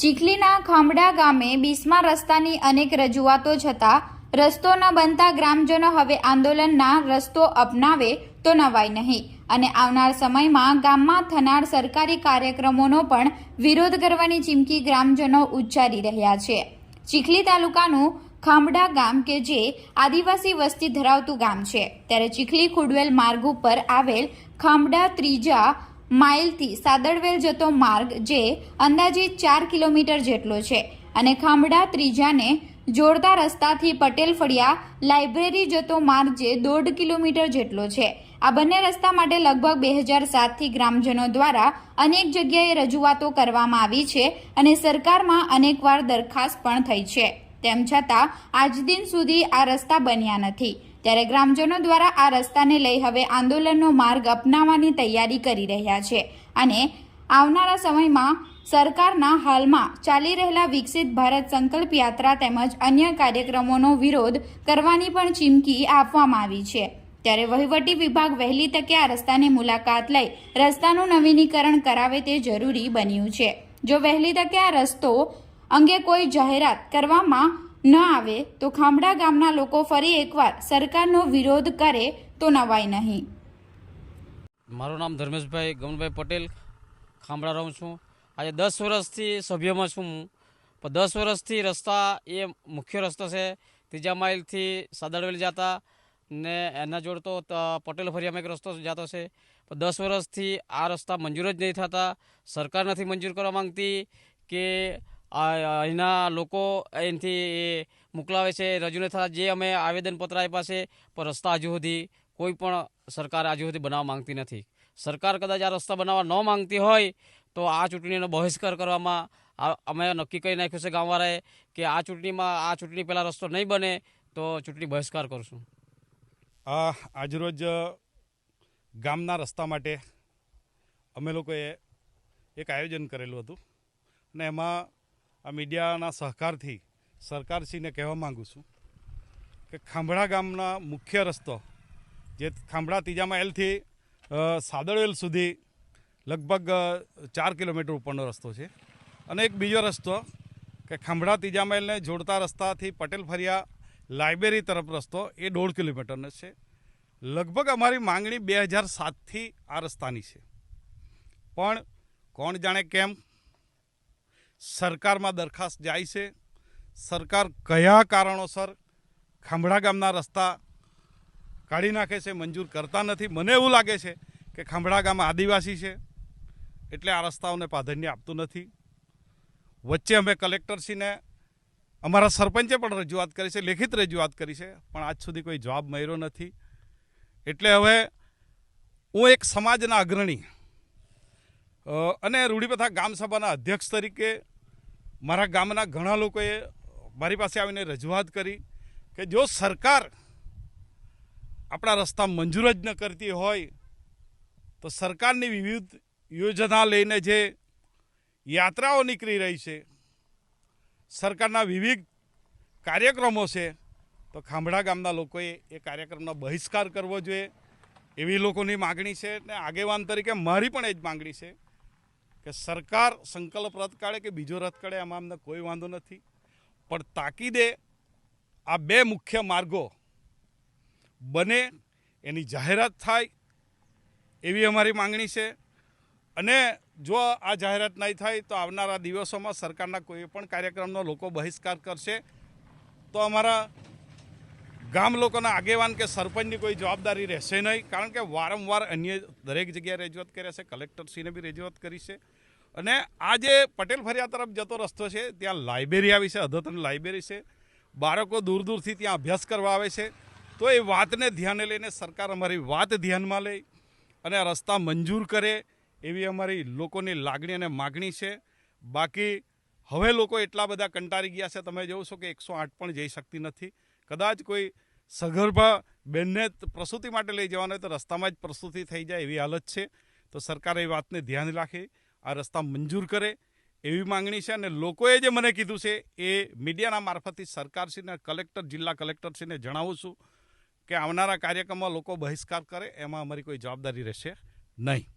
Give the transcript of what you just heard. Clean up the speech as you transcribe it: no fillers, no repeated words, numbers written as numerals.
ચીખલીના ખાંભડા ગામે બીસમા રસ્તાની અનેક રજૂઆતો છતાં રસ્તો ન બનતા ગ્રામજનો હવે આંદોલનના રસ્તો અપનાવે તો નવાય નહીં અને આવનાર સમયમાં ગામમાં થનાર સરકારી કાર્યક્રમોનો પણ વિરોધ કરવાની ચીમકી ગ્રામજનો ઉચ્ચારી રહ્યા છે। ચીખલી તાલુકાનું ખાંભડા ગામ કે જે આદિવાસી વસ્તી ધરાવતું ગામ છે, ત્યારે ચીખલી ખુડવેલ માર્ગ ઉપર આવેલ ખાંભડા ત્રીજા માઇલથી સાદડવેલ જતો માર્ગ જે અંદાજિત 4 કિલોમીટર જેટલો છે અને ખાંભડા ત્રીજાને જોડતા રસ્તાથી પટેલ ફળિયા લાઇબ્રેરી જતો માર્ગ જે 1.5 કિલોમીટર જેટલો છે। આ બંને રસ્તા માટે લગભગ 2007થી ગ્રામજનો દ્વારા અનેક જગ્યાએ રજૂઆતો કરવામાં આવી છે અને સરકારમાં અનેકવાર દરખાસ્ત પણ થઈ છે, તેમ છતાં આજ દિન સુધી આ રસ્તા બન્યા નથી। ત્યારે ગ્રામજનો દ્વારા આ રસ્તાને લઈ હવે આંદોલનનો માર્ગ અપનાવવાની તૈયારી કરી રહ્યા છે અને આવનારા સમયમાં સરકારના હાલમાં ચાલી રહેલા વિકસિત ભારત સંકલ્પ યાત્રા તેમજ અન્ય કાર્યક્રમોનો વિરોધ કરવાની પણ ચીમકી આપવામાં આવી છે। ત્યારે વહીવટી વિભાગ વહેલી તકે આ રસ્તાની મુલાકાત લઈ રસ્તાનું નવીનીકરણ કરાવે તે જરૂરી બન્યું છે। જો વહેલી તકે આ રસ્તો અંગે કોઈ જાહેરાત કરવામાં ન આવે તો ખાંભડા ગામના લોકો ફરી એકવાર સરકારનો વિરોધ કરે તો નવાય નહીં। મારું નામ ધર્મેશભાઈ ગમનભાઈ પટેલ, ખાંભડા રહું છું। આજે 10 વર્ષથી સભ્યમાં છું હું, પણ 10 વર્ષથી રસ્તા એ મુખ્ય રસ્તો છે ત્રીજા માઇલથી સાદડવેલ જતા ને એના જોડતો પટેલ ફળિયામાં એક રસ્તો જતો છે, પણ 10 વર્ષથી આ રસ્તા મંજૂર જ નહીં થતા। સરકાર નથી મંજૂર કરવા માંગતી કે અહીંના લોકો અહીંથી મોકલાવે છે, રજૂ નથી થતા। જે અમે આવેદનપત્ર આપ્યા છે પણ રસ્તા હજુ સુધી કોઈ પણ સરકાર હજુ સુધી બનાવવા માંગતી નથી। સરકાર કદાચ આ રસ્તા બનાવવા ન માંગતી હોય તો આ ચૂંટણીનો બહિષ્કાર કરવામાં અમે નક્કી કરી નાખ્યું છે ગામવાળાએ કે આ ચૂંટણી પહેલાં રસ્તો નહીં બને તો ચૂંટણી બહિષ્કાર કરશું। આજરોજ ગામના રસ્તા માટે અમે લોકોએ એક આયોજન કરેલું હતું અને એમાં આ મીડિયાના સહકારથી સરકારશ્રીને કહેવા માગું છું કે ખાંભડા ગામના મુખ્ય રસ્તો જે ખાંભડા ત્રીજા માઇલથી સાદડવેલ સુધી લગભગ 4 કિલોમીટર ઉપરનો રસ્તો છે અને એક બીજો રસ્તો કે ખાંભડા ત્રીજા માઇલને જોડતા રસ્તાથી પટેલ ફળિયા લાઇબ્રેરી તરફ રસ્તો એ 1.5 કિલોમીટરનો છે। લગભગ અમારી માંગણી 2007થી આ રસ્તાની છે, પણ કોણ જાણે કેમ સરકારમાં દરખાસ્ત જાય છે, સરકાર કયા કારણોસર ખાંભડા ગામના રસ્તા કાઢી નાખે છે, મંજૂર કરતા નથી। મને એવું લાગે છે કે ખાંભડા ગામ આદિવાસી છે એટલે આ રસ્તાઓને પ્રાધાન્ય આપતું નથી। વચ્ચે અમે કલેક્ટરશ્રીને અમારા સરપંચે પણ રજૂઆત કરી છે, લેખિત રજૂઆત કરી છે, પણ આજ સુધી કોઈ જવાબ મળ્યો નથી। એટલે હવે હું એક સમાજના અગ્રણી અને રૂઢિપ્રથા ગામ સભાના અધ્યક્ષ તરીકે મારા ગામના ઘણા લોકોએ મારી પાસે આવીને રજૂઆત કરી કે જો સરકાર આપણા રસ્તા મંજૂર જ ન કરતી હોય તો સરકારની વિવિધ યોજના લઈને જે યાત્રાઓ નીકળી રહી છે, સરકારના વિવિધ કાર્યક્રમો છે, તો ખાંભડા ગામના લોકોએ એ કાર્યક્રમનો બહિષ્કાર કરવો જોઈએ એવી લોકોની માગણી છે। ને આગેવાન તરીકે મારી પણ એ જ માગણી છે કે સરકાર સંકલ્પ રદ કાઢે કે બીજો રદ કાઢે એમાં અમને કોઈ વાંધો નથી, પણ તાકીદે આ 2 મુખ્ય માર્ગો બને એની જાહેરાત થાય એવી અમારી માગણી છે। અને જો આ જાહેરાત નહીં થાય તો આવનારા દિવસોમાં સરકારના કોઈ પણ કાર્યક્રમનો લોકો બહિષ્કાર કરશે તો અમારા ગામ લોકોના આગેવાન કે સરપંચની કોઈ જવાબદારી રહેશે નહીં, કારણ કે વારંવાર અન્ય દરેક જગ્યાએ રજૂઆત કર્યા છે, કલેક્ટરશ્રીને બી રજૂઆત કરી છે। અને આ જે પટેલ ફળિયા તરફ જતો રસ્તો છે ત્યાં લાઇબ્રેરી આવી છે, અદ્યતન લાઇબ્રેરી છે, બાળકો દૂર દૂરથી ત્યાં અભ્યાસ કરવા આવે છે, તો એ વાતને ધ્યાને લઈને સરકાર અમારી વાત ધ્યાનમાં લઈ અને આ રસ્તા મંજૂર કરે એવી અમારી લોકોની લાગણી અને માગણી છે। બાકી હવે લોકો એટલા બધા કંટાળી ગયા છે, તમે જોવો છો કે 108 પણ જઈ શકતી નથી। કદાચ કોઈ સગર્ભા બેનને પ્રસૂતિ માટે લઈ જવાનો હોય તો રસ્તામાં જ પ્રસૂતિ થઈ જાય એવી હાલત છે, તો સરકાર એ વાતને ધ્યાન રાખે આ રસ્તા મંજૂર કરે એવી માંગણી છે। અને લોકોએ જે મને કીધું છે એ મીડિયાના મારફતથી સરકારશ્રીને જિલ્લા કલેક્ટરશ્રીને જણાવું છું કે આવનારા કાર્યક્રમમાં લોકો બહિષ્કાર કરે એમાં અમારી કોઈ જવાબદારી રહેશે નહીં।